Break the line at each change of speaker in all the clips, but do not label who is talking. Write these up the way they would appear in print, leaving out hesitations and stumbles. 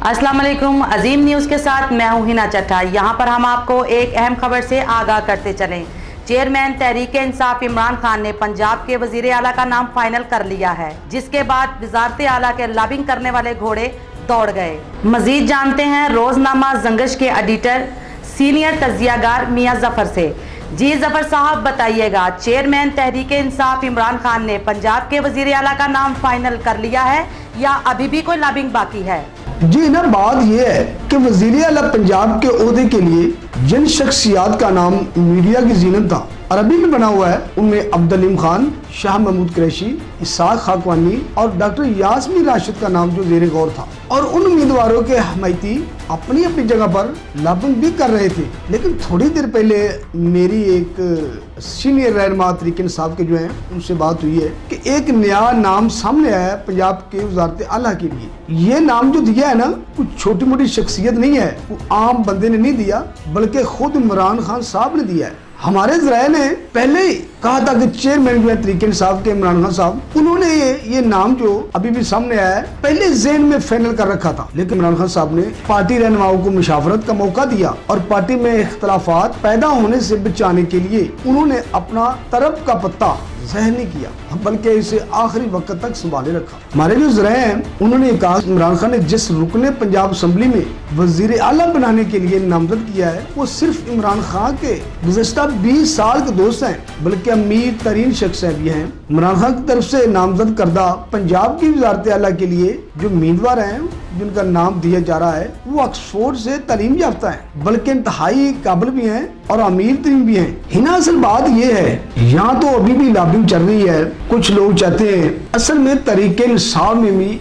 अस्सलाम वालेकुम। अजीम न्यूज़ के साथ मैं हूं हिना चट्टा। यहां पर हम आपको एक अहम खबर से आगाह करते चलें। चेयरमैन तहरीक इंसाफ इमरान खान ने पंजाब के वजीर आला का नाम फाइनल कर लिया है, जिसके बाद वजारत आला के लॉबिंग करने वाले घोड़े दौड़ गए। मजीद जानते हैं रोजनामा जंगश के एडिटर सीनियर तजियागार मियां जफर से। जी जफर साहब बताइएगा, चेयरमैन तहरीक इंसाफ इमरान खान ने पंजाब के वजीर आला का नाम फाइनल कर लिया है या अभी भी कोई लॉबिंग बाकी है?
जी ना, बात यह है कि वज़ीर आला पंजाब के ओहदे के लिए जिन शख्सियात का नाम मीडिया की जीनत था अरबी में बना हुआ है, उनमें अब्दुल खान, शाह महमूद कुरैशी, इसाक खाकवानी और डॉक्टर यास्मीन राशिद का नाम जो ज़ेरे गौर था। और उन उम्मीदवारों के हमायती अपनी अपनी जगह पर लॉबिंग भी कर रहे थे। लेकिन थोड़ी देर पहले मेरी एक सीनियर रहनुमा तहरीक इंसाफ के जो हैं उनसे बात हुई है कि एक नया नाम सामने आया है पंजाब के वज़ारत आला के लिए। ये नाम जो दिया है ना, कुछ छोटी मोटी शख्सियत नहीं है, वो आम बंदे ने नहीं दिया, बल्कि खुद इमरान खान साहब ने दिया है। हमारे ज़राए ने पहले ही कहा था कि चेयरमैन जो है तहरीक इंसाफ के इमरान खान साहब, उन्होंने ये नाम जो अभी भी सामने आया है पहले ज़हन में फाइनल कर रखा था। लेकिन इमरान खान साहब ने पार्टी रहनुमाओं को मुशावरत का मौका दिया और पार्टी में इख्तलाफात पैदा होने से बचाने के लिए उन्होंने अपना तरफ का पत्ता ज़हन नहीं किया, बल्कि इसे आखिरी वक्त तक संभाले रखा। हमारे जो ज़राए हैं उन्होंने कहा इमरान खान ने जिस रुकने पंजाब असम्बली में वज़ीर आला बनाने के लिए नामजद किया है, वो सिर्फ इमरान खान के गुज़श्ता 20 साल के दोस्त हैं, बल्कि अमीर तरीन शख्स भी हैं। इमरान खान की तरफ से नामजद करदा पंजाब की वज़ारत आला के लिए जो उम्मीदवार हैं जिनका नाम दिया जा रहा है, वो ऑक्सफोर्ड से तालीम याफ्ता है, बल्कि इंतहाई काबिल भी हैं और अमीर तरीन भी हैं। हिना, असल बात ये है, यहाँ तो अभी भी लॉबिंग चल रही है। कुछ लोग चाहते हैं, असल में तहरीक इंसाफ में भी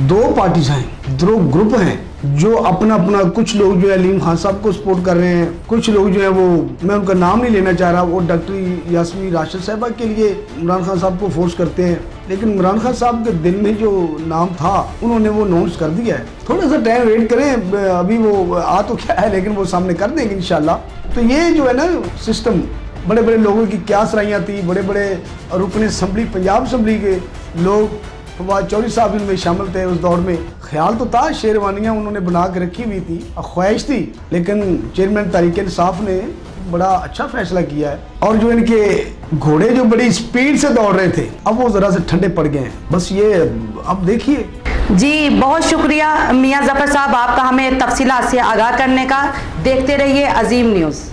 दो पार्टीज हैं, दो ग्रुप हैं जो अपना अपना, कुछ लोग जो है अलीम खान साहब को सपोर्ट कर रहे हैं, कुछ लोग जो है वो, मैं उनका नाम नहीं लेना चाह रहा, वो डॉक्टर यास्मीन राशिद साहबा के लिए इमरान खान साहब को फोर्स करते हैं। लेकिन इमरान खान साहब के दिल में जो नाम था उन्होंने वो अनाउंस कर दिया है। थोड़ा सा टाइम वेट करें, अभी वो आ तो क्या है लेकिन वो सामने कर देंगे इंशाल्लाह। तो ये जो है ना सिस्टम, बड़े बड़े लोगों की क्या सराहियाँ थी, बड़े बड़े रुकने असम्बली, पंजाब असम्बली के लोग, फवाद चौधरी साहब इनमें शामिल थे उस दौर में। ख्याल तो था, शेरवानियाँ उन्होंने बना के रखी हुई थी, ख्वाहिश थी, लेकिन चेयरमैन तहरीक इंसाफ ने बड़ा अच्छा फैसला किया है। और जो इनके घोड़े जो बड़ी स्पीड से दौड़ रहे थे, अब वो जरा से ठंडे पड़ गए हैं। बस ये अब देखिए।
जी बहुत शुक्रिया मियां जफर साहब आपका हमें तफसीलात से आगाह करने का। देखते रहिए अजीम न्यूज़।